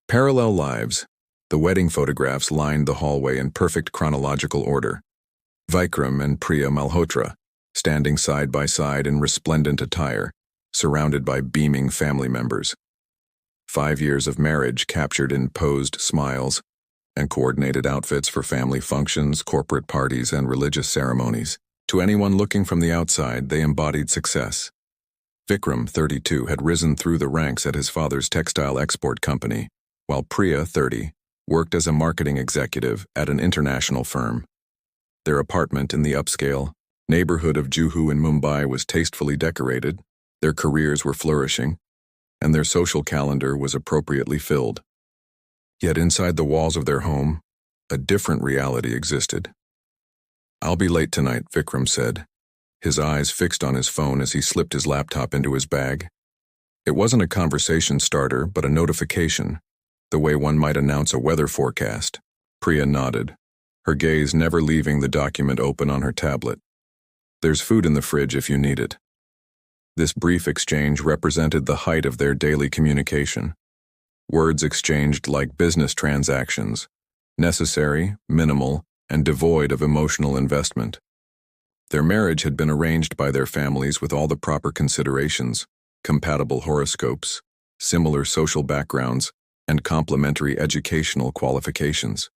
Parallel lives. The wedding photographs lined the hallway in perfect chronological order. Vikram and Priya Malhotra, standing side by side in resplendent attire, surrounded by beaming family members. 5 years of marriage captured in posed smiles and coordinated outfits for family functions, corporate parties, and religious ceremonies. To anyone looking from the outside, they embodied success. Vikram, 32, had risen through the ranks at his father's textile export company, while Priya, 30, worked as a marketing executive at an international firm. Their apartment in the upscale neighborhood of Juhu in Mumbai was tastefully decorated, their careers were flourishing, and their social calendar was appropriately filled. Yet inside the walls of their home, a different reality existed. "I'll be late tonight," Vikram said, his eyes fixed on his phone as he slipped his laptop into his bag. It wasn't a conversation starter, but a notification, the way one might announce a weather forecast. Priya nodded, her gaze never leaving the document open on her tablet. "There's food in the fridge if you need it." This brief exchange represented the height of their daily communication. Words exchanged like business transactions, necessary, minimal, and devoid of emotional investment. Their marriage had been arranged by their families with all the proper considerations, compatible horoscopes, similar social backgrounds, and complementary educational qualifications.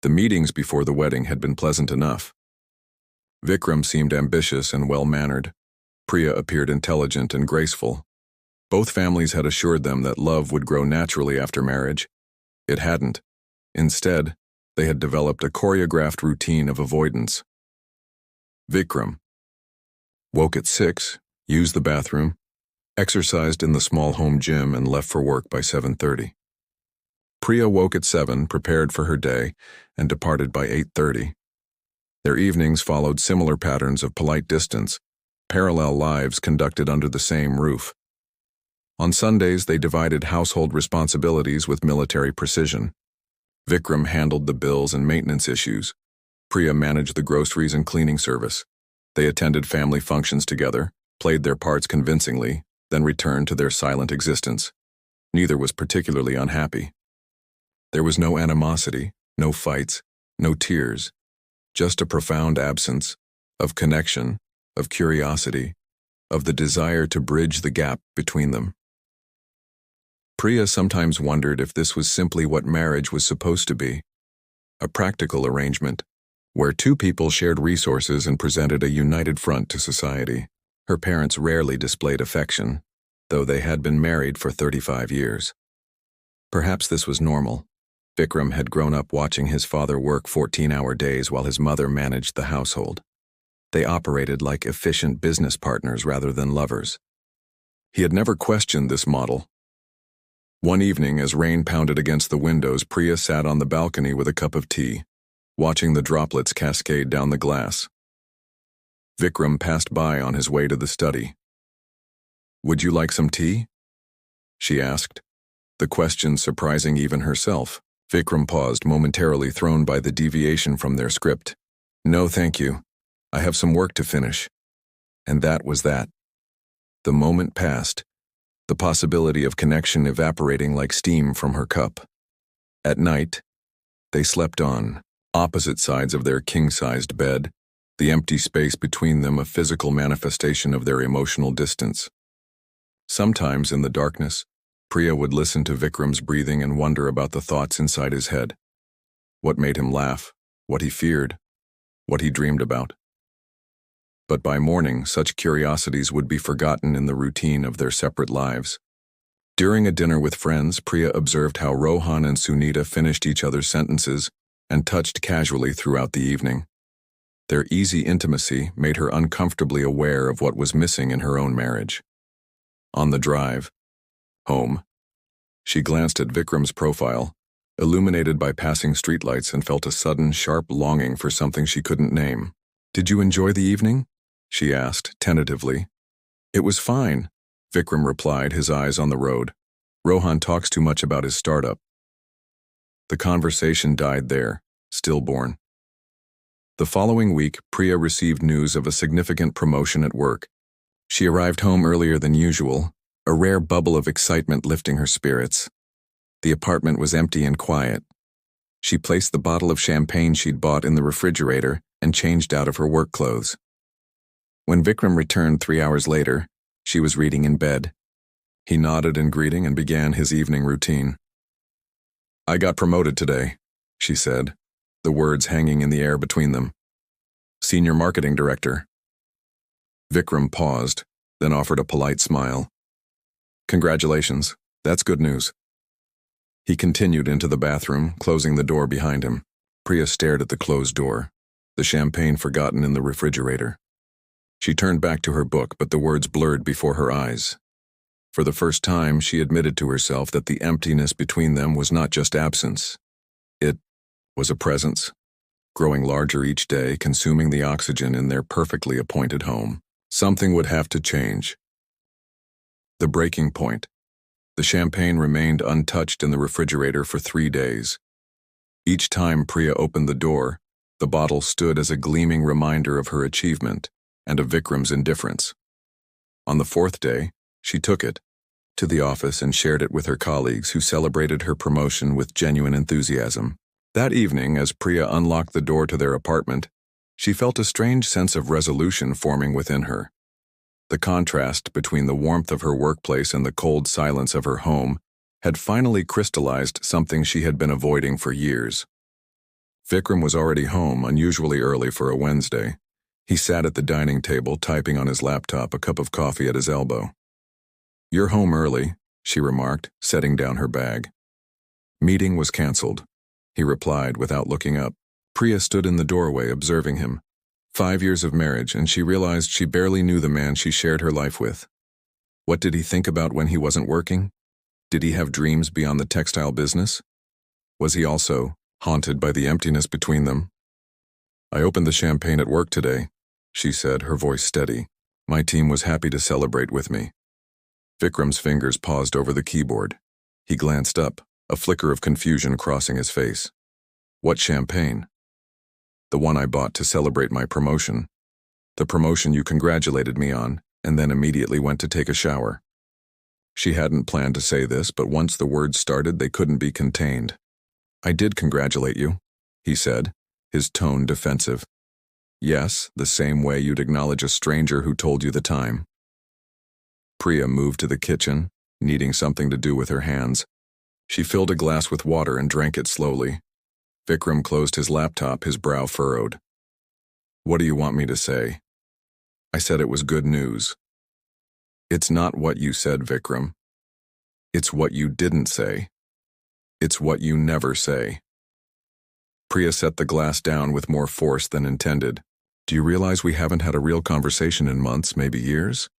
The meetings before the wedding had been pleasant enough. Vikram seemed ambitious and well-mannered. Priya appeared intelligent and graceful. Both families had assured them that love would grow naturally after marriage. It hadn't. Instead, they had developed a choreographed routine of avoidance. Vikram woke at 6, used the bathroom, exercised in the small home gym, and left for work by 7:30. Priya woke at 7, prepared for her day, and departed by 8:30. Their evenings followed similar patterns of polite distance, parallel lives conducted under the same roof. On Sundays, they divided household responsibilities with military precision. Vikram handled the bills and maintenance issues. Priya managed the groceries and cleaning service. They attended family functions together, played their parts convincingly, then returned to their silent existence. Neither was particularly unhappy. There was no animosity, no fights, no tears, just a profound absence of connection, of curiosity, of the desire to bridge the gap between them. Priya sometimes wondered if this was simply what marriage was supposed to be, a practical arrangement, where two people shared resources and presented a united front to society. Her parents rarely displayed affection, though they had been married for 35 years. Perhaps this was normal. Vikram had grown up watching his father work 14-hour days while his mother managed the household. They operated like efficient business partners rather than lovers. He had never questioned this model. One evening, as rain pounded against the windows, Priya sat on the balcony with a cup of tea, watching the droplets cascade down the glass. Vikram passed by on his way to the study. "Would you like some tea?" she asked, the question surprising even herself. Vikram paused, momentarily thrown by the deviation from their script. "No, thank you. I have some work to finish." And that was that. The moment passed, the possibility of connection evaporating like steam from her cup. At night, they slept on, opposite sides of their king-sized bed, the empty space between them a physical manifestation of their emotional distance. Sometimes in the darkness, Priya would listen to Vikram's breathing and wonder about the thoughts inside his head. What made him laugh, what he feared, what he dreamed about. But by morning, such curiosities would be forgotten in the routine of their separate lives. During a dinner with friends, Priya observed how Rohan and Sunita finished each other's sentences and touched casually throughout the evening. Their easy intimacy made her uncomfortably aware of what was missing in her own marriage. On the drive home, she glanced at Vikram's profile, illuminated by passing streetlights, and felt a sudden, sharp longing for something she couldn't name. "Did you enjoy the evening?" she asked, tentatively. "It was fine," Vikram replied, his eyes on the road. "Rohan talks too much about his startup." The conversation died there, stillborn. The following week, Priya received news of a significant promotion at work. She arrived home earlier than usual, a rare bubble of excitement lifting her spirits. The apartment was empty and quiet. She placed the bottle of champagne she'd bought in the refrigerator and changed out of her work clothes. When Vikram returned 3 hours later, she was reading in bed. He nodded in greeting and began his evening routine. "I got promoted today," she said, the words hanging in the air between them. "Senior Marketing Director." Vikram paused, then offered a polite smile. "Congratulations, that's good news." He continued into the bathroom, closing the door behind him. Priya stared at the closed door, the champagne forgotten in the refrigerator. She turned back to her book, but the words blurred before her eyes. For the first time, she admitted to herself that the emptiness between them was not just absence. It was a presence, growing larger each day, consuming the oxygen in their perfectly appointed home. Something would have to change. The breaking point. The champagne remained untouched in the refrigerator for 3 days. Each time Priya opened the door, the bottle stood as a gleaming reminder of her achievement and of Vikram's indifference. On the 4th day, she took it to the office and shared it with her colleagues, who celebrated her promotion with genuine enthusiasm. That evening, as Priya unlocked the door to their apartment, she felt a strange sense of resolution forming within her. The contrast between the warmth of her workplace and the cold silence of her home had finally crystallized something she had been avoiding for years. Vikram was already home, unusually early for a Wednesday. He sat at the dining table, typing on his laptop, a cup of coffee at his elbow. "You're home early," she remarked, setting down her bag. "Meeting was canceled," he replied without looking up. Priya stood in the doorway, observing him. 5 years of marriage, and she realized she barely knew the man she shared her life with. What did he think about when he wasn't working? Did he have dreams beyond the textile business? Was he also haunted by the emptiness between them? "I opened the champagne at work today," she said, her voice steady. "My team was happy to celebrate with me." Vikram's fingers paused over the keyboard. He glanced up, a flicker of confusion crossing his face. "What champagne?" "The one I bought to celebrate my promotion. The promotion you congratulated me on, and then immediately went to take a shower." She hadn't planned to say this, but once the words started, they couldn't be contained. "I did congratulate you," he said, his tone defensive. "Yes, the same way you'd acknowledge a stranger who told you the time." Priya moved to the kitchen, needing something to do with her hands. She filled a glass with water and drank it slowly. Vikram closed his laptop, his brow furrowed. "What do you want me to say?" "I said it was good news." "It's not what you said, Vikram. It's what you didn't say. It's what you never say." Priya set the glass down with more force than intended. "Do you realize we haven't had a real conversation in months, maybe years?"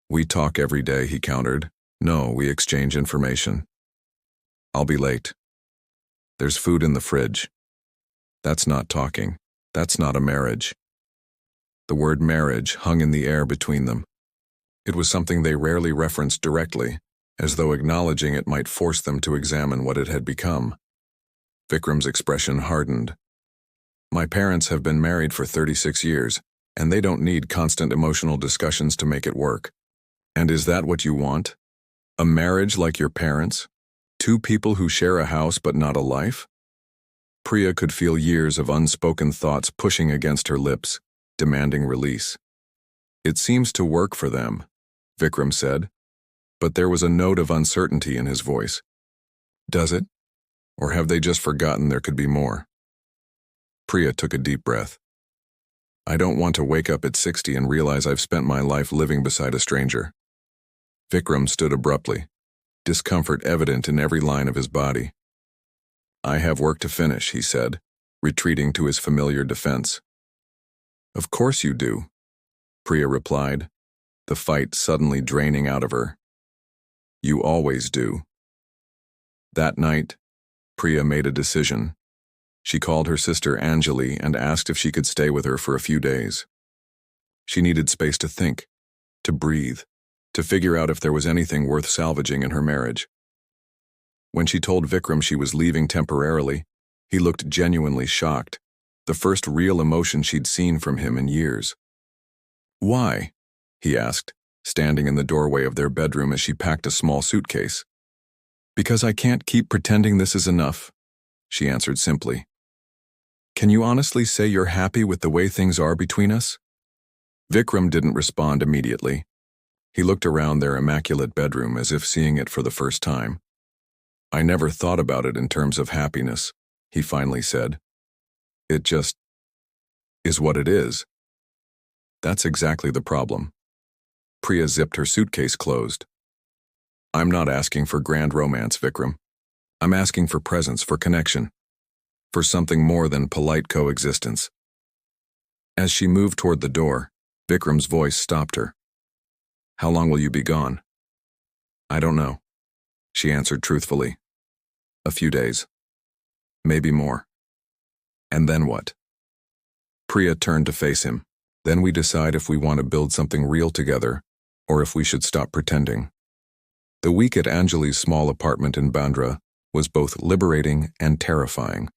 "We talk every day," he countered. "No, we exchange information." "I'll be late." "There's food in the fridge." "That's not talking. That's not a marriage." The word marriage hung in the air between them. It was something they rarely referenced directly, as though acknowledging it might force them to examine what it had become. Vikram's expression hardened. "My parents have been married for 36 years, and they don't need constant emotional discussions to make it work." "And is that what you want? A marriage like your parents? 2 people who share a house but not a life?" Priya could feel years of unspoken thoughts pushing against her lips, demanding release. "It seems to work for them," Vikram said, but there was a note of uncertainty in his voice. "Does it? Or have they just forgotten there could be more?" Priya took a deep breath. "I don't want to wake up at 60 and realize I've spent my life living beside a stranger." Vikram stood abruptly, discomfort evident in every line of his body. "I have work to finish," he said, retreating to his familiar defense. "Of course you do," Priya replied, the fight suddenly draining out of her. "You always do." That night, Priya made a decision. She called her sister Anjali and asked if she could stay with her for a few days. She needed space to think, to breathe, to figure out if there was anything worth salvaging in her marriage. When she told Vikram she was leaving temporarily, he looked genuinely shocked, the first real emotion she'd seen from him in years. "Why?" he asked, standing in the doorway of their bedroom as she packed a small suitcase. Because I can't keep pretending this is enough, she answered simply. Can you honestly say you're happy with the way things are between us? Vikram didn't respond immediately. He looked around their immaculate bedroom as if seeing it for the first time. I never thought about it in terms of happiness, he finally said. It just is what it is. That's exactly the problem. Priya zipped her suitcase closed. I'm not asking for grand romance, Vikram. I'm asking for presence, for connection, for something more than polite coexistence. As she moved toward the door, Vikram's voice stopped her. How long will you be gone? I don't know, she answered truthfully. A few days. Maybe more. And then what? Priya turned to face him. Then we decide if we want to build something real together, or if we should stop pretending. The week at Anjali's small apartment in Bandra was both liberating and terrifying.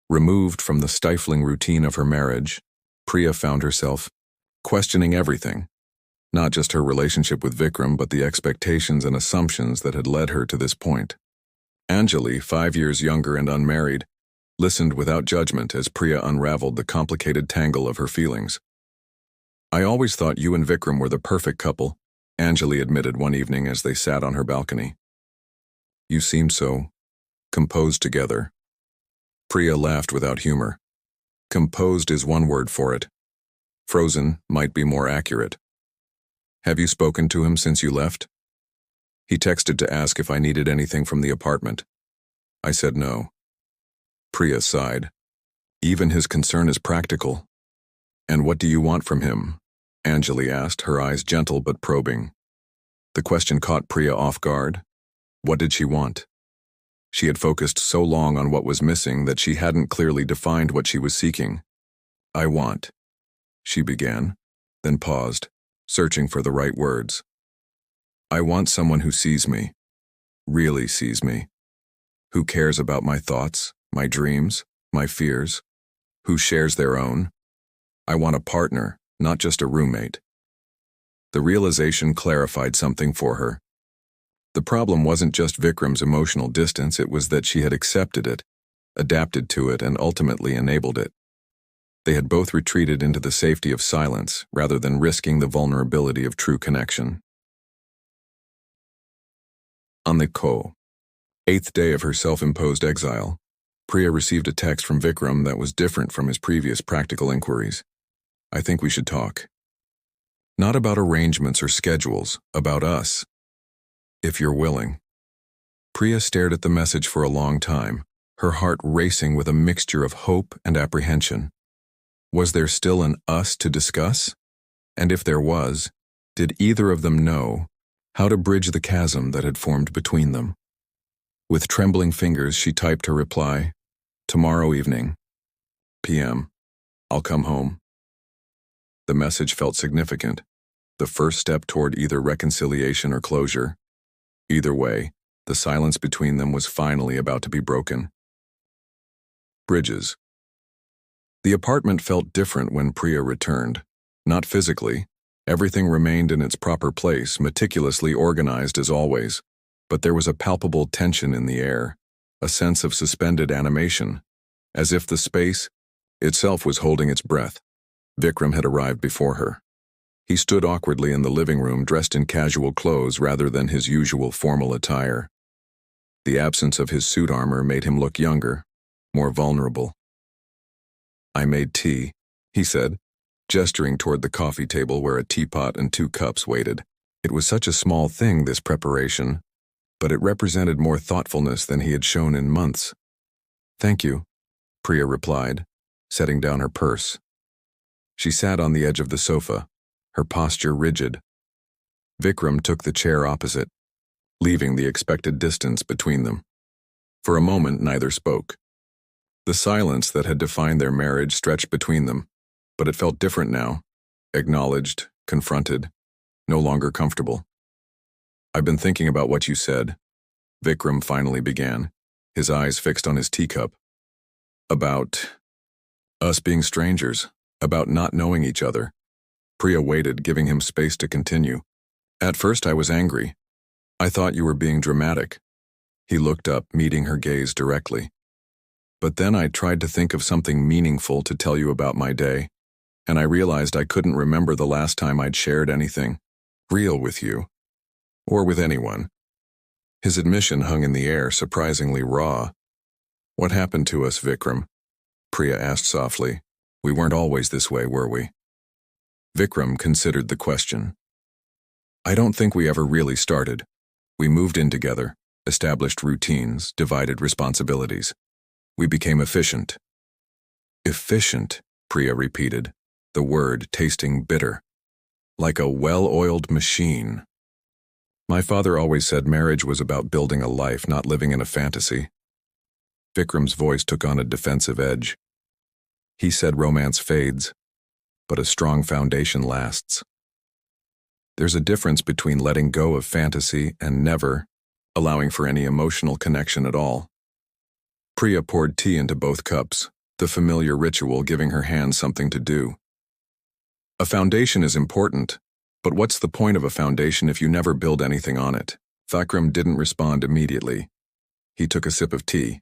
Removed from the stifling routine of her marriage, Priya found herself questioning everything, not just her relationship with Vikram, but the expectations and assumptions that had led her to this point. Anjali, 5 years younger and unmarried, listened without judgment as Priya unraveled the complicated tangle of her feelings. I always thought you and Vikram were the perfect couple, Anjali admitted one evening as they sat on her balcony. You seemed so composed together. Priya laughed without humor. Composed is one word for it. Frozen might be more accurate. Have you spoken to him since you left? He texted to ask if I needed anything from the apartment. I said no. Priya sighed. Even his concern is practical. And what do you want from him? Anjali asked, her eyes gentle but probing. The question caught Priya off guard. What did she want? She had focused so long on what was missing that she hadn't clearly defined what she was seeking. I want, she began, then paused, searching for the right words. I want someone who sees me, really sees me, who cares about my thoughts, my dreams, my fears, who shares their own. I want a partner, not just a roommate. The realization clarified something for her. The problem wasn't just Vikram's emotional distance, it was that she had accepted it, adapted to it, and ultimately enabled it. They had both retreated into the safety of silence rather than risking the vulnerability of true connection. On the 8th day of her self-imposed exile, Priya received a text from Vikram that was different from his previous practical inquiries. I think we should talk. Not about arrangements or schedules, about us. If you're willing. Priya stared at the message for a long time, her heart racing with a mixture of hope and apprehension. Was there still an us to discuss? And if there was, did either of them know how to bridge the chasm that had formed between them? With trembling fingers, she typed her reply, tomorrow evening, p.m. I'll come home. The message felt significant, the first step toward either reconciliation or closure. Either way, the silence between them was finally about to be broken. Bridges. The apartment felt different when Priya returned. Not physically. Everything remained in its proper place, meticulously organized as always. But there was a palpable tension in the air, a sense of suspended animation, as if the space itself was holding its breath. Vikram had arrived before her. He stood awkwardly in the living room, dressed in casual clothes rather than his usual formal attire. The absence of his suit armor made him look younger, more vulnerable. I made tea, he said, gesturing toward the coffee table where a teapot and 2 cups waited. It was such a small thing, this preparation, but it represented more thoughtfulness than he had shown in months. Thank you, Priya replied, setting down her purse. She sat on the edge of the sofa, her posture rigid. Vikram took the chair opposite, leaving the expected distance between them. For a moment, neither spoke. The silence that had defined their marriage stretched between them, but it felt different now, acknowledged, confronted, no longer comfortable. I've been thinking about what you said, Vikram finally began, his eyes fixed on his teacup. About us being strangers, about not knowing each other. Priya waited, giving him space to continue. At first I was angry. I thought you were being dramatic. He looked up, meeting her gaze directly. But then I tried to think of something meaningful to tell you about my day, and I realized I couldn't remember the last time I'd shared anything real with you, or with anyone. His admission hung in the air, surprisingly raw. What happened to us, Vikram? Priya asked softly. We weren't always this way, were we? Vikram considered the question. I don't think we ever really started. We moved in together, established routines, divided responsibilities. We became efficient. Efficient, Priya repeated, the word tasting bitter. Like a well-oiled machine. My father always said marriage was about building a life, not living in a fantasy. Vikram's voice took on a defensive edge. He said romance fades, but a strong foundation lasts. There's a difference between letting go of fantasy and never allowing for any emotional connection at all. Priya poured tea into both cups, the familiar ritual giving her hands something to do. A foundation is important, but what's the point of a foundation if you never build anything on it? Vikram didn't respond immediately. He took a sip of tea,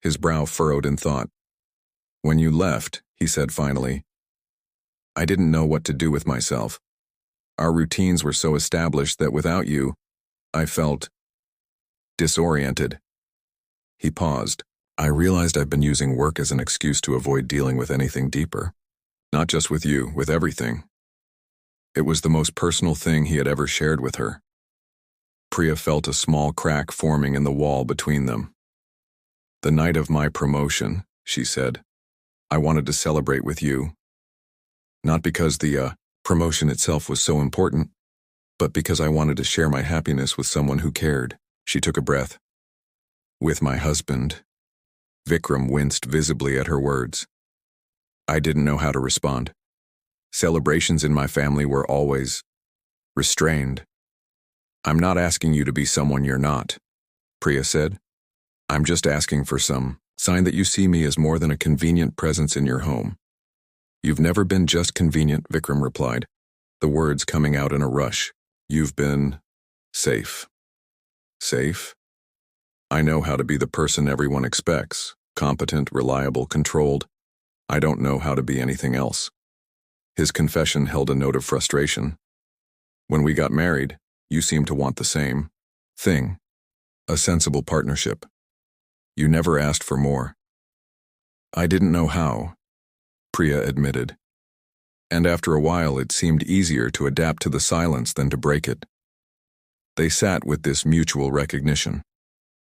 his brow furrowed in thought. When you left, he said finally, I didn't know what to do with myself. Our routines were so established that without you, I felt disoriented. He paused. I realized I've been using work as an excuse to avoid dealing with anything deeper. Not just with you, with everything. It was the most personal thing he had ever shared with her. Priya felt a small crack forming in the wall between them. The night of my promotion, she said, I wanted to celebrate with you. Not because the promotion itself was so important, but because I wanted to share my happiness with someone who cared. She took a breath. With my husband. Vikram winced visibly at her words. I didn't know how to respond. Celebrations in my family were always restrained. I'm not asking you to be someone you're not, Priya said. I'm just asking for some sign that you see me as more than a convenient presence in your home. You've never been just convenient, Vikram replied, the words coming out in a rush. You've been safe. Safe? I know how to be the person everyone expects, competent, reliable, controlled. I don't know how to be anything else. His confession held a note of frustration. When we got married, you seemed to want the same thing, a sensible partnership. You never asked for more. I didn't know how, Priya admitted. And after a while it seemed easier to adapt to the silence than to break it. They sat with this mutual recognition,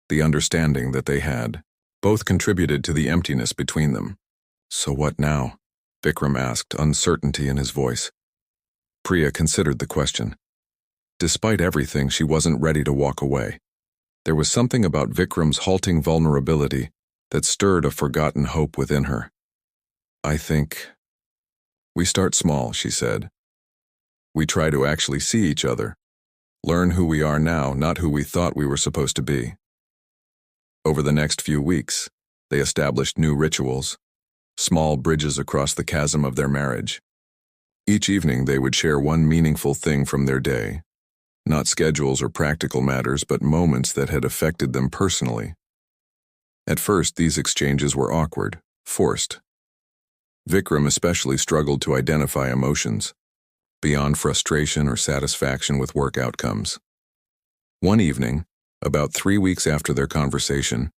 the understanding that they had. Both contributed to the emptiness between them. So what now? Vikram asked, uncertainty in his voice. Priya considered the question. Despite everything, she wasn't ready to walk away. There was something about Vikram's halting vulnerability that stirred a forgotten hope within her. I think we start small, she said. We try to actually see each other, learn who we are now, not who we thought we were supposed to be. Over the next few weeks, they established new rituals, small bridges across the chasm of their marriage. Each evening they would share one meaningful thing from their day, not schedules or practical matters, but moments that had affected them personally. At first, these exchanges were awkward, forced. Vikram especially struggled to identify emotions, beyond frustration or satisfaction with work outcomes. One evening, about 3 weeks after their conversation,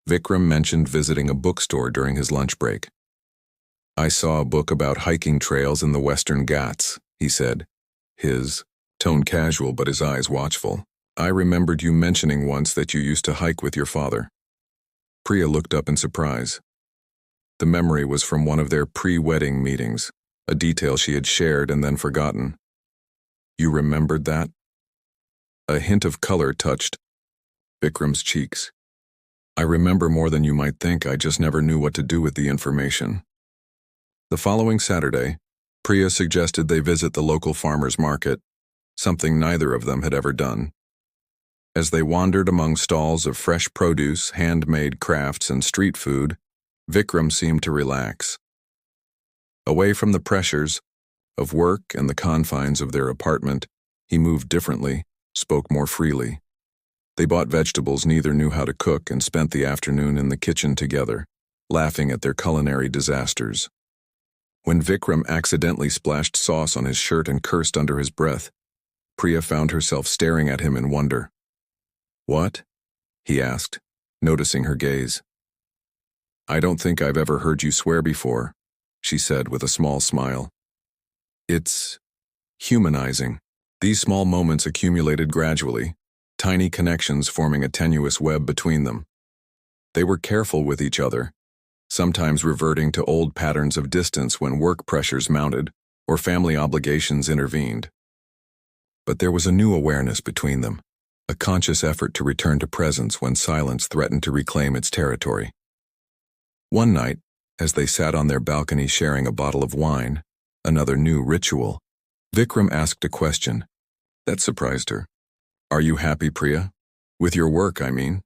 Vikram mentioned visiting a bookstore during his lunch break. I saw a book about hiking trails in the Western Ghats, he said, his tone casual but his eyes watchful. I remembered you mentioning once that you used to hike with your father. Priya looked up in surprise. The memory was from one of their pre-wedding meetings, a detail she had shared and then forgotten. You remembered that? A hint of color touched Vikram's cheeks. I remember more than you might think, I just never knew what to do with the information. The following Saturday, Priya suggested they visit the local farmer's market, something neither of them had ever done. As they wandered among stalls of fresh produce, handmade crafts, and street food, Vikram seemed to relax. Away from the pressures of work and the confines of their apartment, he moved differently, spoke more freely. They bought vegetables neither knew how to cook and spent the afternoon in the kitchen together, laughing at their culinary disasters. When Vikram accidentally splashed sauce on his shirt and cursed under his breath, Priya found herself staring at him in wonder. "What?" he asked, noticing her gaze. "I don't think I've ever heard you swear before," she said with a small smile. "It's humanizing." These small moments accumulated gradually, tiny connections forming a tenuous web between them. They were careful with each other, sometimes reverting to old patterns of distance when work pressures mounted or family obligations intervened. But there was a new awareness between them, a conscious effort to return to presence when silence threatened to reclaim its territory. One night, as they sat on their balcony sharing a bottle of wine, another new ritual, Vikram asked a question that surprised her. "Are you happy, Priya? With your work, I mean."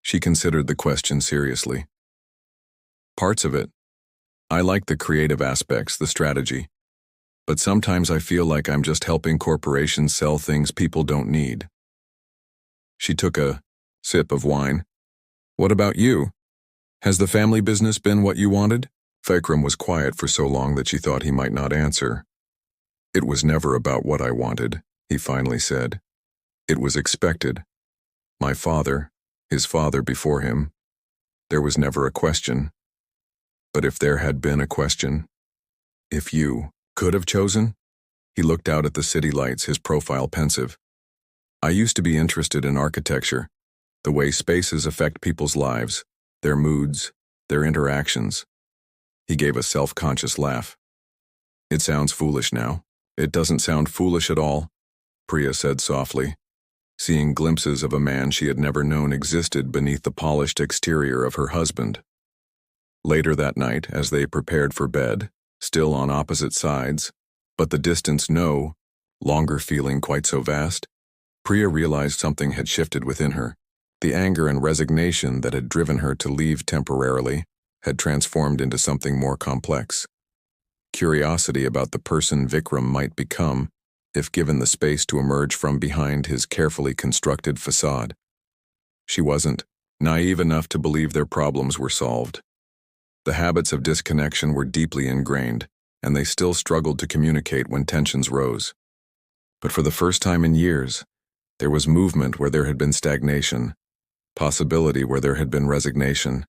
She considered the question seriously. "Parts of it. I like the creative aspects, the strategy. But sometimes I feel like I'm just helping corporations sell things people don't need." She took a sip of wine. "What about you? Has the family business been what you wanted?" Vikram was quiet for so long that she thought he might not answer. "It was never about what I wanted," he finally said. "It was expected. My father, his father before him. There was never a question. But if there had been a question, if you could have chosen?" He looked out at the city lights, his profile pensive. "I used to be interested in architecture, the way spaces affect people's lives, their moods, their interactions." He gave a self-conscious laugh. "It sounds foolish now." "It doesn't sound foolish at all," Priya said softly, seeing glimpses of a man she had never known existed beneath the polished exterior of her husband. Later that night, as they prepared for bed, still on opposite sides, but the distance no longer feeling quite so vast, Priya realized something had shifted within her. The anger and resignation that had driven her to leave temporarily had transformed into something more complex. Curiosity about the person Vikram might become if given the space to emerge from behind his carefully constructed facade. She wasn't naive enough to believe their problems were solved. The habits of disconnection were deeply ingrained, and they still struggled to communicate when tensions rose. But for the first time in years, there was movement where there had been stagnation, possibility where there had been resignation.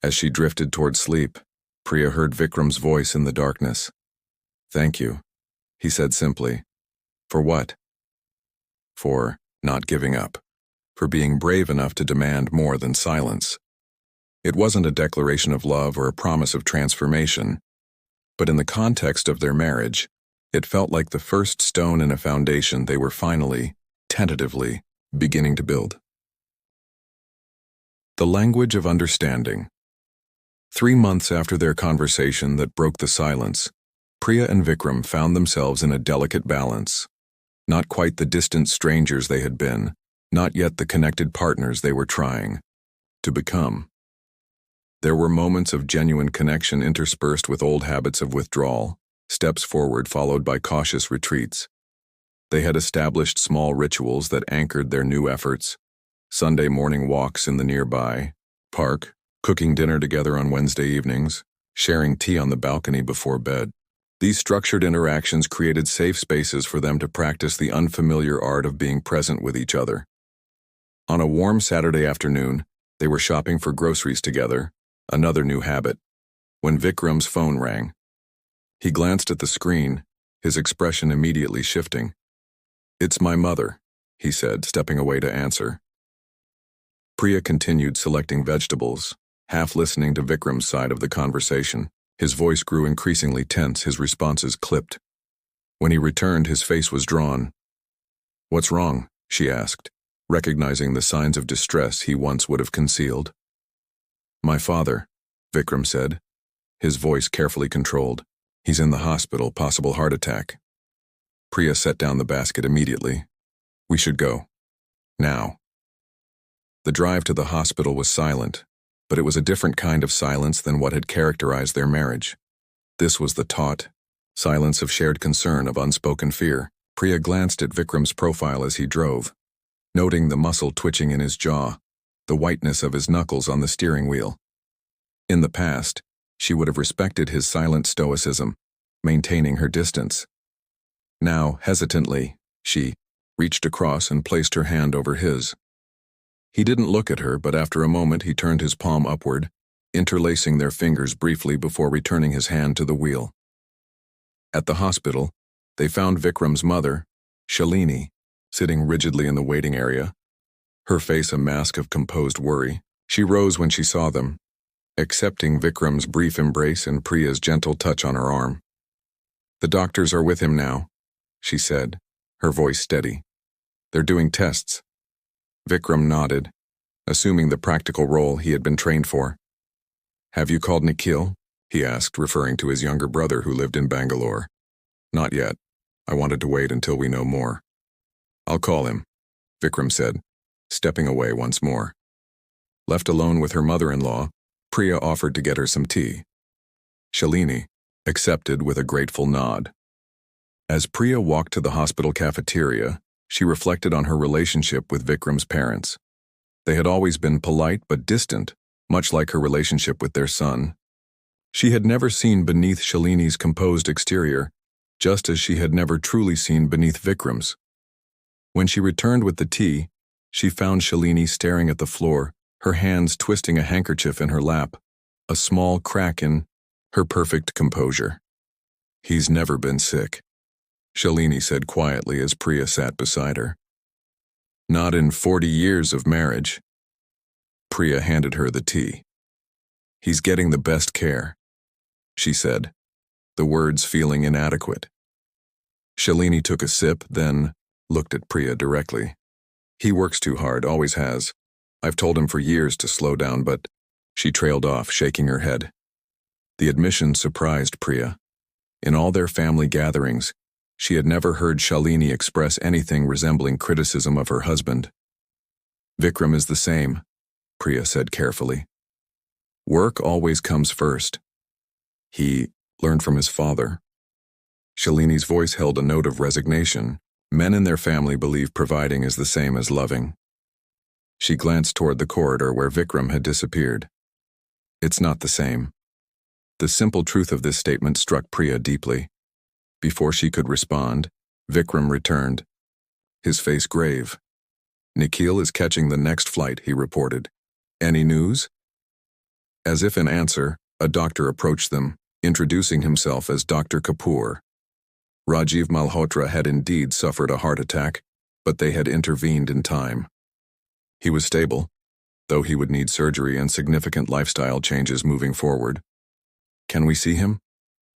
As she drifted toward sleep, Priya heard Vikram's voice in the darkness. "Thank you," he said simply. "For what?" "For not giving up. For being brave enough to demand more than silence." It wasn't a declaration of love or a promise of transformation, but in the context of their marriage, it felt like the first stone in a foundation they were finally, tentatively, beginning to build. The language of understanding. 3 months after their conversation that broke the silence, Priya and Vikram found themselves in a delicate balance. Not quite the distant strangers they had been, not yet the connected partners they were trying to become. There were moments of genuine connection interspersed with old habits of withdrawal, steps forward followed by cautious retreats. They had established small rituals that anchored their new efforts: Sunday morning walks in the nearby park, cooking dinner together on Wednesday evenings, sharing tea on the balcony before bed. These structured interactions created safe spaces for them to practice the unfamiliar art of being present with each other. On a warm Saturday afternoon, they were shopping for groceries together, another new habit, when Vikram's phone rang. He glanced at the screen, his expression immediately shifting. "It's my mother," he said, stepping away to answer. Priya continued selecting vegetables, half listening to Vikram's side of the conversation. His voice grew increasingly tense, his responses clipped. When he returned, his face was drawn. "What's wrong?" she asked, recognizing the signs of distress he once would have concealed. "My father," Vikram said, his voice carefully controlled. "He's in the hospital, possible heart attack." Priya set down the basket immediately. "We should go. Now." The drive to the hospital was silent, but it was a different kind of silence than what had characterized their marriage. This was the taut silence of shared concern, of unspoken fear. Priya glanced at Vikram's profile as he drove. noting the muscle twitching in his jaw, the whiteness of his knuckles on the steering wheel. In the past, she would have respected his silent stoicism, maintaining her distance. Now, hesitantly, she reached across and placed her hand over his. He didn't look at her, but after a moment he turned his palm upward, interlacing their fingers briefly before returning his hand to the wheel. At the hospital, they found Vikram's mother, Shalini, sitting rigidly in the waiting area, her face a mask of composed worry. She rose when she saw them, accepting Vikram's brief embrace and Priya's gentle touch on her arm. "The doctors are with him now," she said, her voice steady. "They're doing tests." Vikram nodded, assuming the practical role he had been trained for. "Have you called Nikhil?" he asked, referring to his younger brother who lived in Bangalore. "Not yet. I wanted to wait until we know more." "I'll call him," Vikram said, stepping away once more. Left alone with her mother-in-law, Priya offered to get her some tea. Shalini accepted with a grateful nod. As Priya walked to the hospital cafeteria, she reflected on her relationship with Vikram's parents. They had always been polite but distant, much like her relationship with their son. She had never seen beneath Shalini's composed exterior, just as she had never truly seen beneath Vikram's. When she returned with the tea, she found Shalini staring at the floor, her hands twisting a handkerchief in her lap, a small crack in her perfect composure. "He's never been sick," Shalini said quietly as Priya sat beside her. "Not in 40 years of marriage." Priya handed her the tea. "He's getting the best care," she said, the words feeling inadequate. Shalini took a sip, then looked at Priya directly. "He works too hard, always has. I've told him for years to slow down, but—" She trailed off, shaking her head. The admission surprised Priya. In all their family gatherings, she had never heard Shalini express anything resembling criticism of her husband. "Vikram is the same," Priya said carefully. "Work always comes first. He learned from his father." Shalini's voice held a note of resignation. Men in their family believe providing is the same as loving. She glanced toward the corridor where Vikram had disappeared. "It's not the same." The simple truth of this statement struck Priya deeply. Before she could respond, Vikram returned, his face grave. "Nikhil is catching the next flight," he reported. "Any news?" As if in answer, a doctor approached them, introducing himself as Dr. Kapoor. Rajiv Malhotra had indeed suffered a heart attack, but they had intervened in time. He was stable, though he would need surgery and significant lifestyle changes moving forward. "Can we see him?"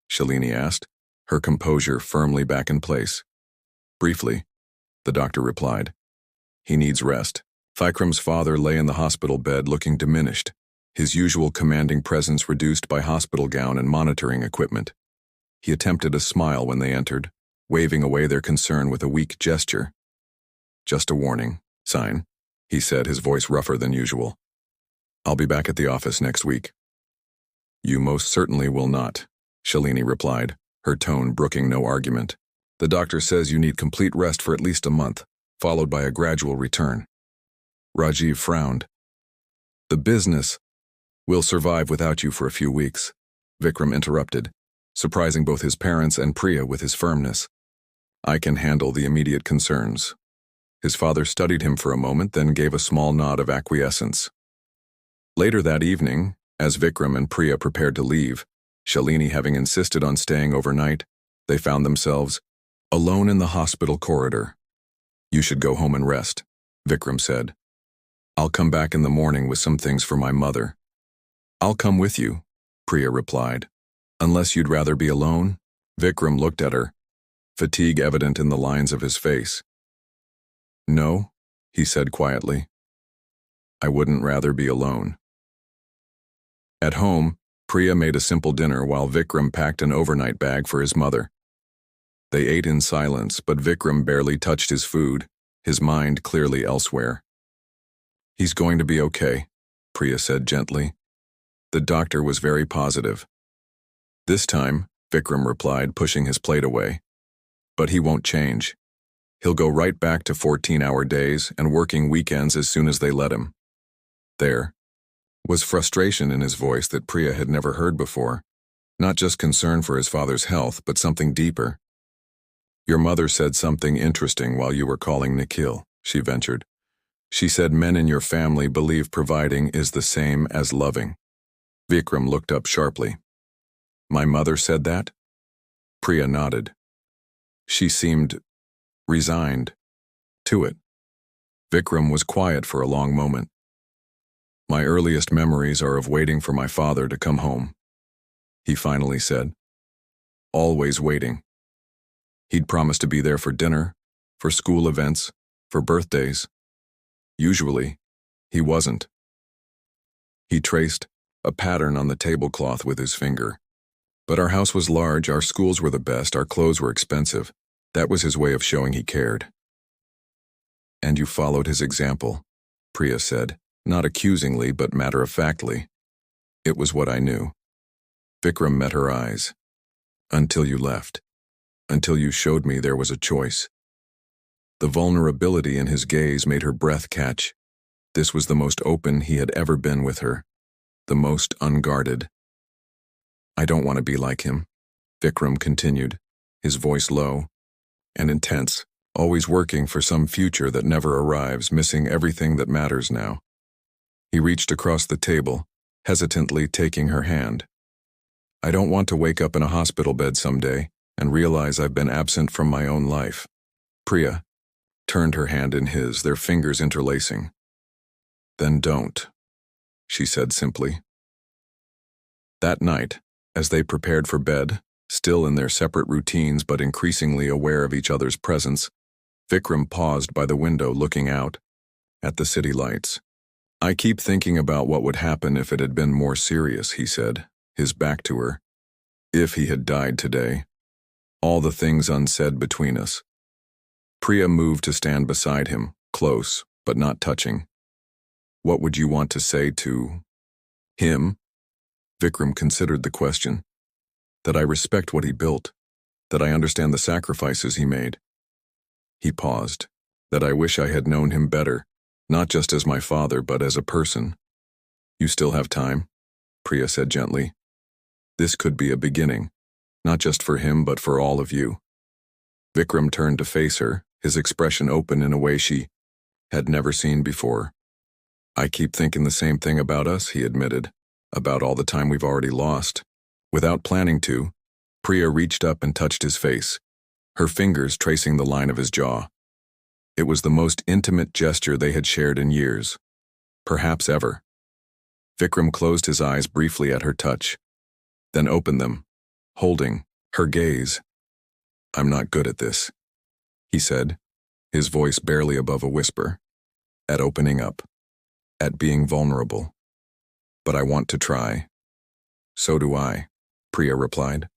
Shalini asked, her composure firmly back in place. "Briefly," the doctor replied. "He needs rest." Vikram's father lay in the hospital bed looking diminished, his usual commanding presence reduced by hospital gown and monitoring equipment. He attempted a smile when they entered, waving away their concern with a weak gesture. "Just a warning sign," he said, his voice rougher than usual. "I'll be back at the office next week." "You most certainly will not," Shalini replied, her tone brooking no argument. "The doctor says you need complete rest for at least a month, followed by a gradual return." Rajiv frowned. "The business will survive without you for a few weeks," Vikram interrupted, surprising both his parents and Priya with his firmness. "I can handle the immediate concerns." His father studied him for a moment, then gave a small nod of acquiescence. Later that evening, as Vikram and Priya prepared to leave, Shalini having insisted on staying overnight, they found themselves alone in the hospital corridor. "You should go home and rest," Vikram said. "I'll come back in the morning with some things for my mother." "I'll come with you," Priya replied. "Unless you'd rather be alone?" Vikram looked at her, fatigue evident in the lines of his face. "No," he said quietly. "I wouldn't rather be alone." At home, Priya made a simple dinner while Vikram packed an overnight bag for his mother. They ate in silence, but Vikram barely touched his food, his mind clearly elsewhere. "He's going to be okay," Priya said gently. The doctor was very positive. "This time," Vikram replied, pushing his plate away. "But he won't change." He'll go right back to 14-hour days and working weekends as soon as they let him. There was frustration in his voice that Priya had never heard before, not just concern for his father's health, but something deeper. Your mother said something interesting while you were calling Nikhil, she ventured. She said men in your family believe providing is the same as loving. Vikram looked up sharply. My mother said that? Priya nodded. She seemed resigned to it. Vikram was quiet for a long moment. My earliest memories are of waiting for my father to come home, he finally said. Always waiting. He'd promised to be there for dinner, for school events, for birthdays. Usually, he wasn't. He traced a pattern on the tablecloth with his finger. But our house was large, our schools were the best, our clothes were expensive. That was his way of showing he cared. And you followed his example, Priya said, not accusingly but matter-of-factly. It was what I knew. Vikram met her eyes. Until you left. Until you showed me there was a choice. The vulnerability in his gaze made her breath catch. This was the most open he had ever been with her. The most unguarded. I don't want to be like him, Vikram continued, his voice low and intense, always working for some future that never arrives, missing everything that matters now. He reached across the table, hesitantly taking her hand. I don't want to wake up in a hospital bed someday and realize I've been absent from my own life. Priya turned her hand in his, their fingers interlacing. Then don't, she said simply. That night, as they prepared for bed, still in their separate routines but increasingly aware of each other's presence, Vikram paused by the window looking out at the city lights. I keep thinking about what would happen if it had been more serious, he said, his back to her. If he had died today. All the things unsaid between us. Priya moved to stand beside him, close, but not touching. What would you want to say to him? Vikram considered the question. That I respect what he built. That I understand the sacrifices he made. He paused. That I wish I had known him better, not just as my father, but as a person. You still have time, Priya said gently. This could be a beginning, not just for him, but for all of you. Vikram turned to face her, his expression open in a way she had never seen before. I keep thinking the same thing about us, he admitted, about all the time we've already lost. Without planning to, Priya reached up and touched his face, her fingers tracing the line of his jaw. It was the most intimate gesture they had shared in years, perhaps ever. Vikram closed his eyes briefly at her touch, then opened them, holding her gaze. I'm not good at this, he said, his voice barely above a whisper, at opening up, at being vulnerable. But I want to try. So do I, Priya replied.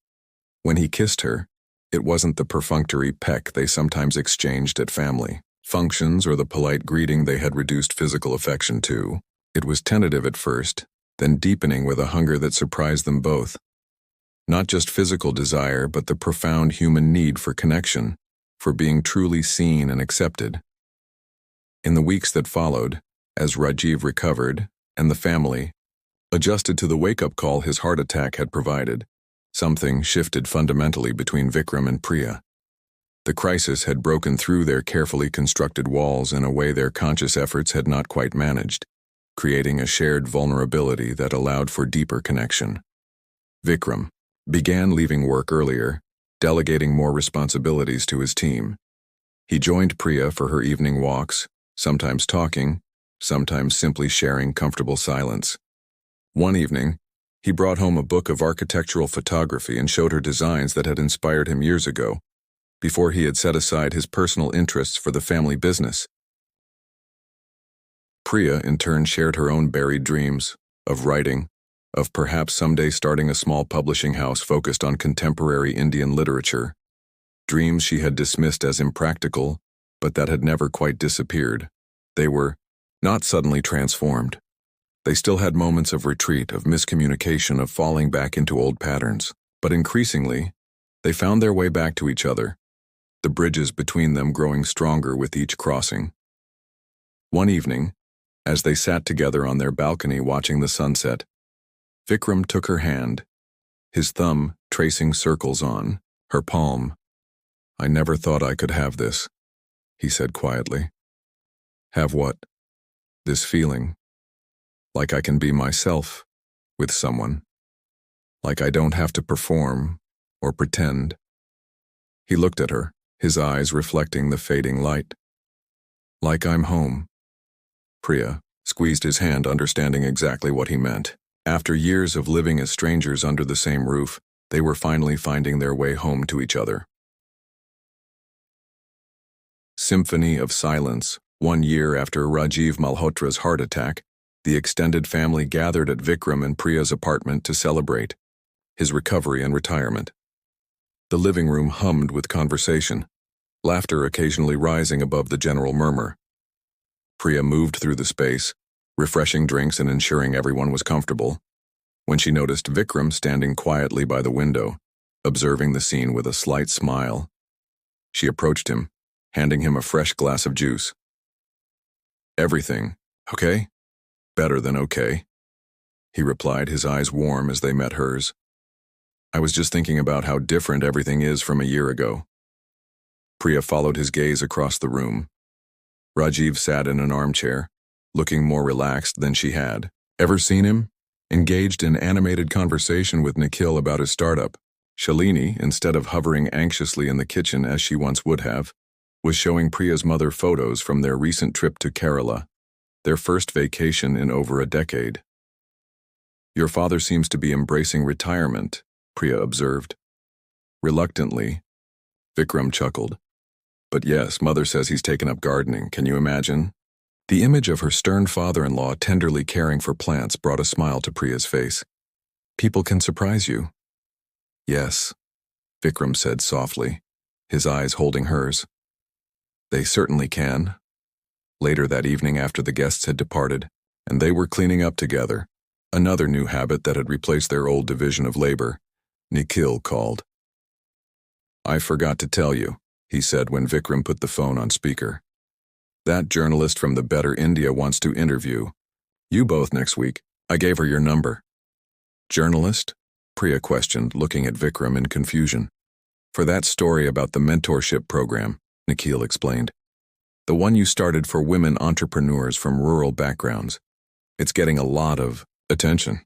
When he kissed her, it wasn't the perfunctory peck they sometimes exchanged at family functions or the polite greeting they had reduced physical affection to. It was tentative at first, then deepening with a hunger that surprised them both. Not just physical desire, but the profound human need for connection, for being truly seen and accepted. In the weeks that followed, as Rajiv recovered, and the family adjusted to the wake-up call his heart attack had provided, something shifted fundamentally between Vikram and Priya. The crisis had broken through their carefully constructed walls in a way their conscious efforts had not quite managed, creating a shared vulnerability that allowed for deeper connection. Vikram began leaving work earlier, delegating more responsibilities to his team. He joined Priya for her evening walks, sometimes talking, sometimes simply sharing comfortable silence. One evening, he brought home a book of architectural photography and showed her designs that had inspired him years ago, before he had set aside his personal interests for the family business. Priya, in turn, shared her own buried dreams, of writing, of perhaps someday starting a small publishing house focused on contemporary Indian literature, dreams she had dismissed as impractical, but that had never quite disappeared. They were not suddenly transformed. They still had moments of retreat, of miscommunication, of falling back into old patterns, but increasingly, they found their way back to each other. the bridges between them growing stronger with each crossing. One evening, as they sat together on their balcony watching the sunset, Vikram took her hand, his thumb tracing circles on her palm. "I never thought I could have this," he said quietly. "Have what?" "This feeling. Like I can be myself with someone. Like I don't have to perform or pretend." He looked at her, his eyes reflecting the fading light. "Like I'm home." Priya squeezed his hand, understanding exactly what he meant. After years of living as strangers under the same roof, they were finally finding their way home to each other. Symphony of Silence. 1 year after Rajiv Malhotra's heart attack, the extended family gathered at Vikram and Priya's apartment to celebrate his recovery and retirement. The living room hummed with conversation, laughter occasionally rising above the general murmur. Priya moved through the space, refreshing drinks and ensuring everyone was comfortable, when she noticed Vikram standing quietly by the window, observing the scene with a slight smile. She approached him, handing him a fresh glass of juice. "Everything, okay?" "Better than okay," he replied, his eyes warm as they met hers. "I was just thinking about how different everything is from a year ago." Priya followed his gaze across the room. Rajiv sat in an armchair, looking more relaxed than she had ever seen him, engaged in animated conversation with Nikhil about his startup. Shalini, instead of hovering anxiously in the kitchen as she once would have, was showing Priya's mother photos from their recent trip to Kerala, their first vacation in over a decade. "Your father seems to be embracing retirement," Priya observed. Reluctantly, Vikram chuckled. "But yes, mother says he's taken up gardening. Can you imagine?" The image of her stern father-in-law tenderly caring for plants brought a smile to Priya's face. "People can surprise you." "Yes," Vikram said softly, his eyes holding hers. "They certainly can." Later that evening, after the guests had departed, and they were cleaning up together, another new habit that had replaced their old division of labor, Nikhil called. "I forgot to tell you," he said when Vikram put the phone on speaker. "That journalist from the Better India wants to interview you both next week. I gave her your number." "Journalist?" Priya questioned, looking at Vikram in confusion. "For that story about the mentorship program," Nikhil explained. "The one you started for women entrepreneurs from rural backgrounds. It's getting a lot of attention."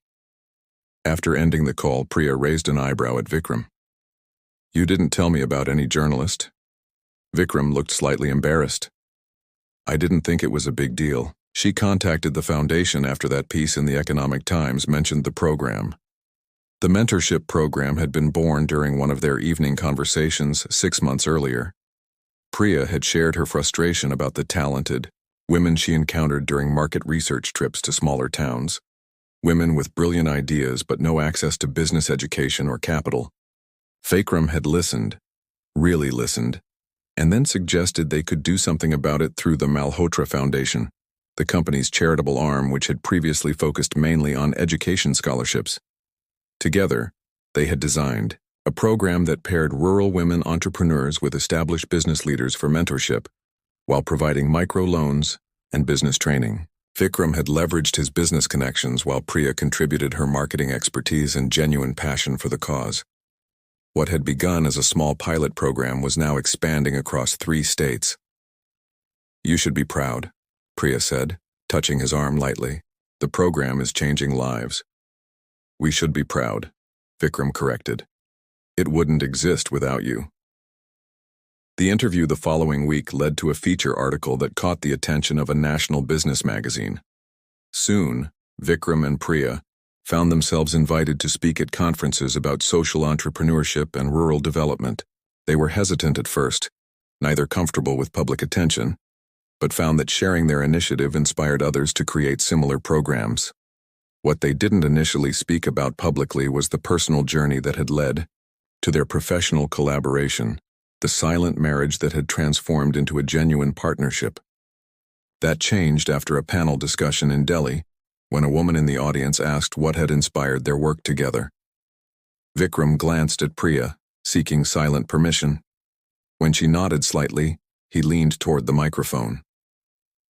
After ending the call, Priya raised an eyebrow at Vikram. "You didn't tell me about any journalist." Vikram looked slightly embarrassed. "I didn't think it was a big deal. She contacted the foundation after that piece in the Economic Times mentioned the program." The mentorship program had been born during one of their evening conversations 6 months earlier. Priya had shared her frustration about the talented women she encountered during market research trips to smaller towns. Women with brilliant ideas but no access to business education or capital. Vikram had listened, really listened, and then suggested they could do something about it through the Malhotra Foundation, the company's charitable arm which had previously focused mainly on education scholarships. Together, they had designed a program that paired rural women entrepreneurs with established business leaders for mentorship, while providing microloans and business training. Vikram had leveraged his business connections while Priya contributed her marketing expertise and genuine passion for the cause. What had begun as a small pilot program was now expanding across 3 states. "You should be proud," Priya said, touching his arm lightly. "The program is changing lives." "We should be proud," Vikram corrected. "It wouldn't exist without you." The interview the following week led to a feature article that caught the attention of a national business magazine. Soon, Vikram and Priya found themselves invited to speak at conferences about social entrepreneurship and rural development. They were hesitant at first, neither comfortable with public attention, but found that sharing their initiative inspired others to create similar programs. What they didn't initially speak about publicly was the personal journey that had led to their professional collaboration, the silent marriage that had transformed into a genuine partnership. That changed after a panel discussion in Delhi, when a woman in the audience asked what had inspired their work together. Vikram glanced at Priya, seeking silent permission. When she nodded slightly, he leaned toward the microphone.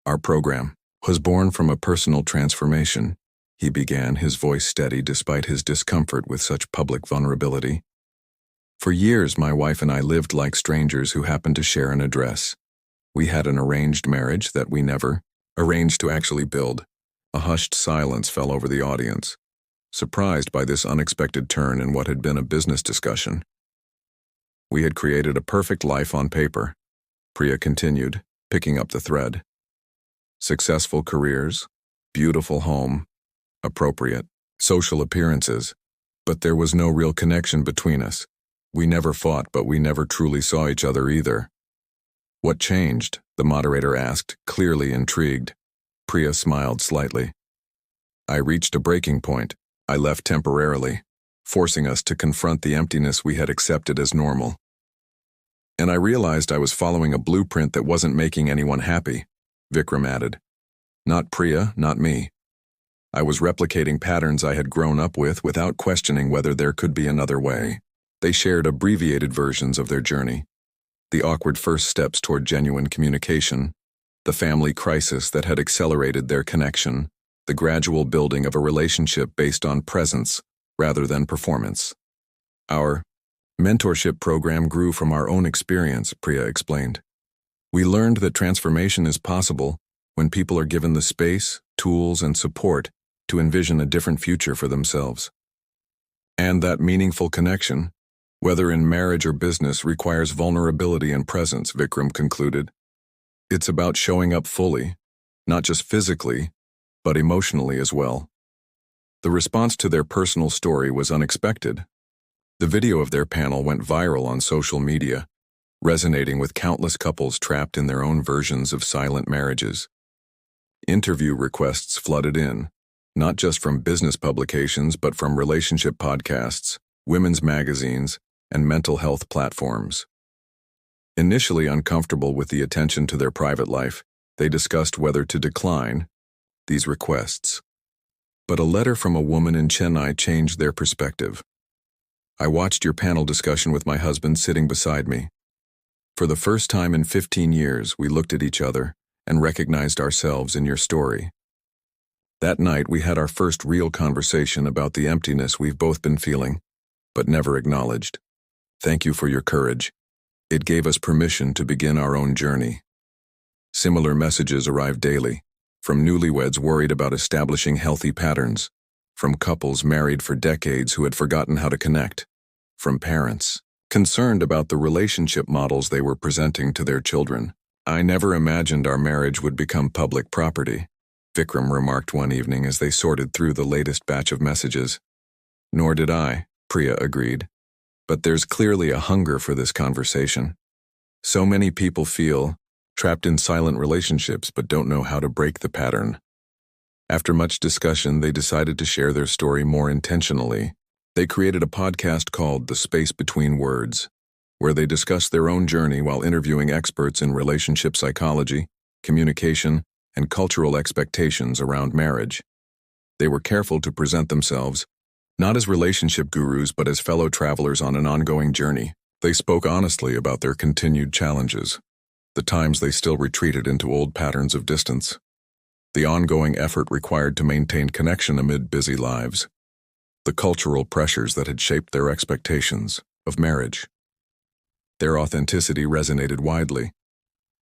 Our program was born from a personal transformation, he began, his voice steady despite his discomfort with such public vulnerability. For years, my wife and I lived like strangers who happened to share an address. We had an arranged marriage that we never arranged to actually build. A hushed silence fell over the audience, surprised by this unexpected turn in what had been a business discussion. We had created a perfect life on paper, Priya continued, picking up the thread. Successful careers, beautiful home, appropriate social appearances, but there was no real connection between us. We never fought, but we never truly saw each other either. What changed? The moderator asked, clearly intrigued. Priya smiled slightly. I reached a breaking point. I left temporarily, forcing us to confront the emptiness we had accepted as normal. And I realized I was following a blueprint that wasn't making anyone happy, Vikram added. Not Priya, not me. I was replicating patterns I had grown up with without questioning whether there could be another way. They shared abbreviated versions of their journey. The awkward first steps toward genuine communication, the family crisis that had accelerated their connection, the gradual building of a relationship based on presence rather than performance. Our mentorship program grew from our own experience, Priya explained. We learned that transformation is possible when people are given the space, tools, and support to envision a different future for themselves. And that meaningful connection, whether in marriage or business, requires vulnerability and presence, Vikram concluded. It's about showing up fully, not just physically, but emotionally as well. The response to their personal story was unexpected. The video of their panel went viral on social media, resonating with countless couples trapped in their own versions of silent marriages. Interview requests flooded in, not just from business publications but from relationship podcasts, women's magazines, and mental health platforms. Initially uncomfortable with the attention to their private life, they discussed whether to decline these requests. But a letter from a woman in Chennai changed their perspective. I watched your panel discussion with my husband sitting beside me. For the first time in 15 years, we looked at each other and recognized ourselves in your story. That night, we had our first real conversation about the emptiness we've both been feeling, but never acknowledged. Thank you for your courage. It gave us permission to begin our own journey. Similar messages arrived daily, from newlyweds worried about establishing healthy patterns, from couples married for decades who had forgotten how to connect, from parents concerned about the relationship models they were presenting to their children. I never imagined our marriage would become public property, Vikram remarked one evening as they sorted through the latest batch of messages. Nor did I, Priya agreed. But there's clearly a hunger for this conversation. So many people feel trapped in silent relationships but don't know how to break the pattern. After much discussion, they decided to share their story more intentionally. They created a podcast called The Space Between Words, where they discussed their own journey while interviewing experts in relationship psychology, communication, and cultural expectations around marriage. They were careful to present themselves, not as relationship gurus but as fellow travelers on an ongoing journey. They spoke honestly about their continued challenges, the times they still retreated into old patterns of distance, the ongoing effort required to maintain connection amid busy lives, the cultural pressures that had shaped their expectations of marriage. Their authenticity resonated widely.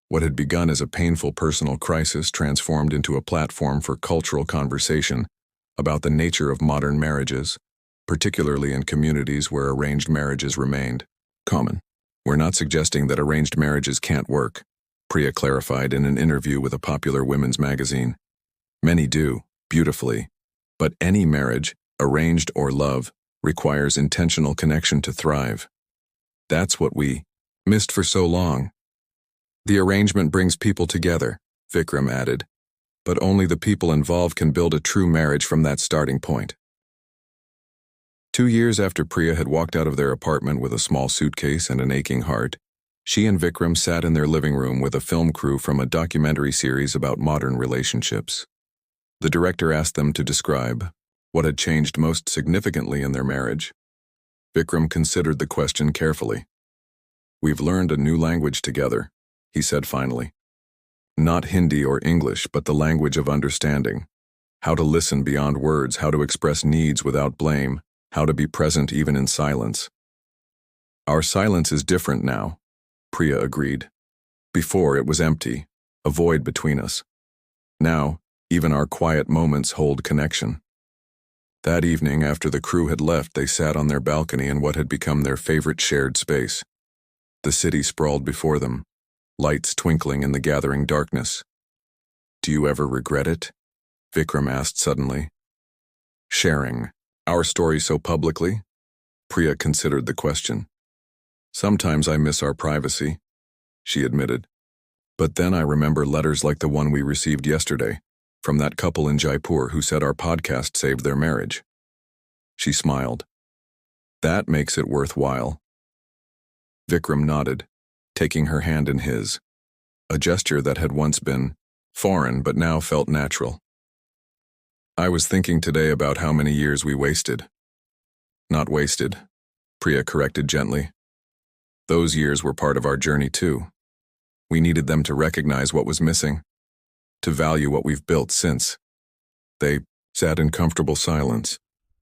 What had begun as a painful personal crisis transformed into a platform for cultural conversation about the nature of modern marriages, particularly in communities where arranged marriages remained common. We're not suggesting that arranged marriages can't work, Priya clarified in an interview with a popular women's magazine. Many do, beautifully. But any marriage, arranged or love, requires intentional connection to thrive. That's what we missed for so long. The arrangement brings people together, Vikram added, but only the people involved can build a true marriage from that starting point. 2 years after Priya had walked out of their apartment with a small suitcase and an aching heart, she and Vikram sat in their living room with a film crew from a documentary series about modern relationships. The director asked them to describe what had changed most significantly in their marriage. Vikram considered the question carefully. "We've learned a new language together," he said finally. "Not Hindi or English, but the language of understanding. How to listen beyond words, how to express needs without blame, how to be present even in silence." "Our silence is different now," Priya agreed. "Before it was empty, a void between us. Now, even our quiet moments hold connection." That evening, after the crew had left, they sat on their balcony in what had become their favorite shared space. The city sprawled before them, lights twinkling in the gathering darkness. "Do you ever regret it?" Vikram asked suddenly. "Sharing our story so publicly?" Priya considered the question. "Sometimes I miss our privacy," she admitted. "But then I remember letters like the one we received yesterday, from that couple in Jaipur who said our podcast saved their marriage." She smiled. "That makes it worthwhile." Vikram nodded, taking her hand in his, a gesture that had once been foreign but now felt natural. "I was thinking today about how many years we wasted." "Not wasted," Priya corrected gently. "Those years were part of our journey too. We needed them to recognize what was missing, to value what we've built since." They sat in comfortable silence,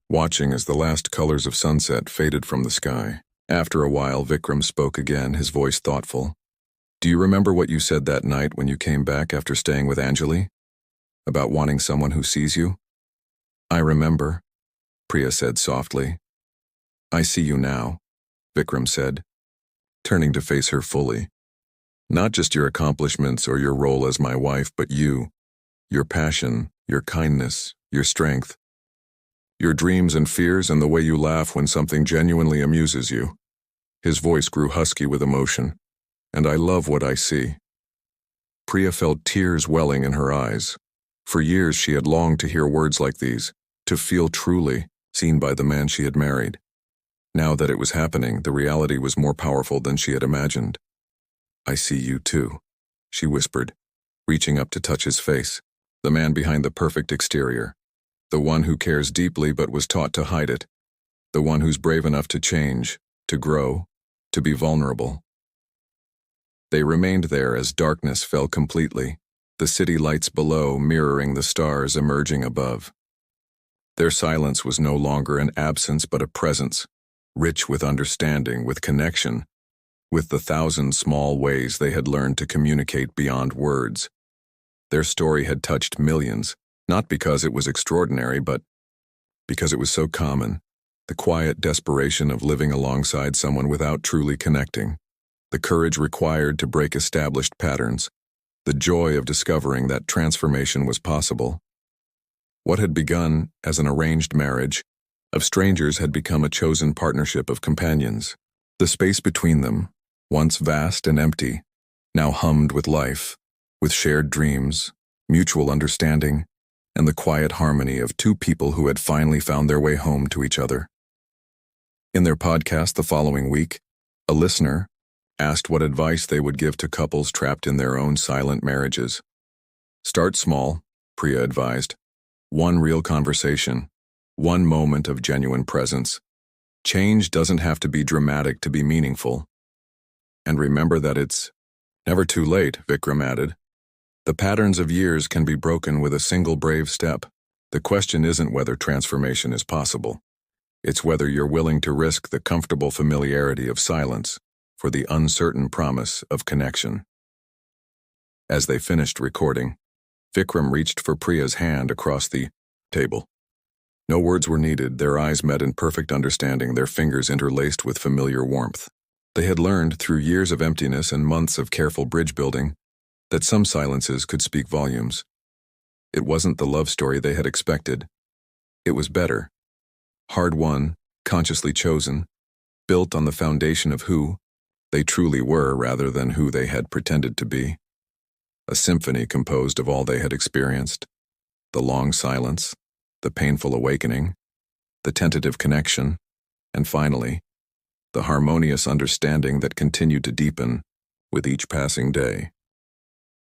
watching as the last colors of sunset faded from the sky. After a while, Vikram spoke again, his voice thoughtful. "Do you remember what you said that night when you came back after staying with Anjali? About wanting someone who sees you?" "I remember," Priya said softly. "I see you now," Vikram said, turning to face her fully. "Not just your accomplishments or your role as my wife, but you, your passion, your kindness, your strength, your dreams and fears, and the way you laugh when something genuinely amuses you." His voice grew husky with emotion. "And I love what I see." Priya felt tears welling in her eyes. For years she had longed to hear words like these, to feel truly seen by the man she had married. Now that it was happening, the reality was more powerful than she had imagined. "I see you too," she whispered, reaching up to touch his face, the man behind the perfect exterior, the one who cares deeply but was taught to hide it, the one who's brave enough to change, to grow, to be vulnerable. They remained there as darkness fell completely, the city lights below mirroring the stars emerging above. Their silence was no longer an absence but a presence, rich with understanding, with connection, with the thousand small ways they had learned to communicate beyond words. Their story had touched millions, not because it was extraordinary, but because it was so common. The quiet desperation of living alongside someone without truly connecting, the courage required to break established patterns, the joy of discovering that transformation was possible. What had begun as an arranged marriage of strangers had become a chosen partnership of companions. The space between them, once vast and empty, now hummed with life, with shared dreams, mutual understanding, and the quiet harmony of two people who had finally found their way home to each other. In their podcast the following week, a listener asked what advice they would give to couples trapped in their own silent marriages. "Start small," Priya advised. "One real conversation, one moment of genuine presence. Change doesn't have to be dramatic to be meaningful. And remember that it's never too late," Vikram added. "The patterns of years can be broken with a single brave step. The question isn't whether transformation is possible. It's whether you're willing to risk the comfortable familiarity of silence for the uncertain promise of connection." As they finished recording, Vikram reached for Priya's hand across the table. No words were needed, their eyes met in perfect understanding, their fingers interlaced with familiar warmth. They had learned, through years of emptiness and months of careful bridge building, that some silences could speak volumes. It wasn't the love story they had expected. It was better. Hard-won, consciously chosen, built on the foundation of who they truly were rather than who they had pretended to be. A symphony composed of all they had experienced: the long silence, the painful awakening, the tentative connection, and finally, the harmonious understanding that continued to deepen with each passing day.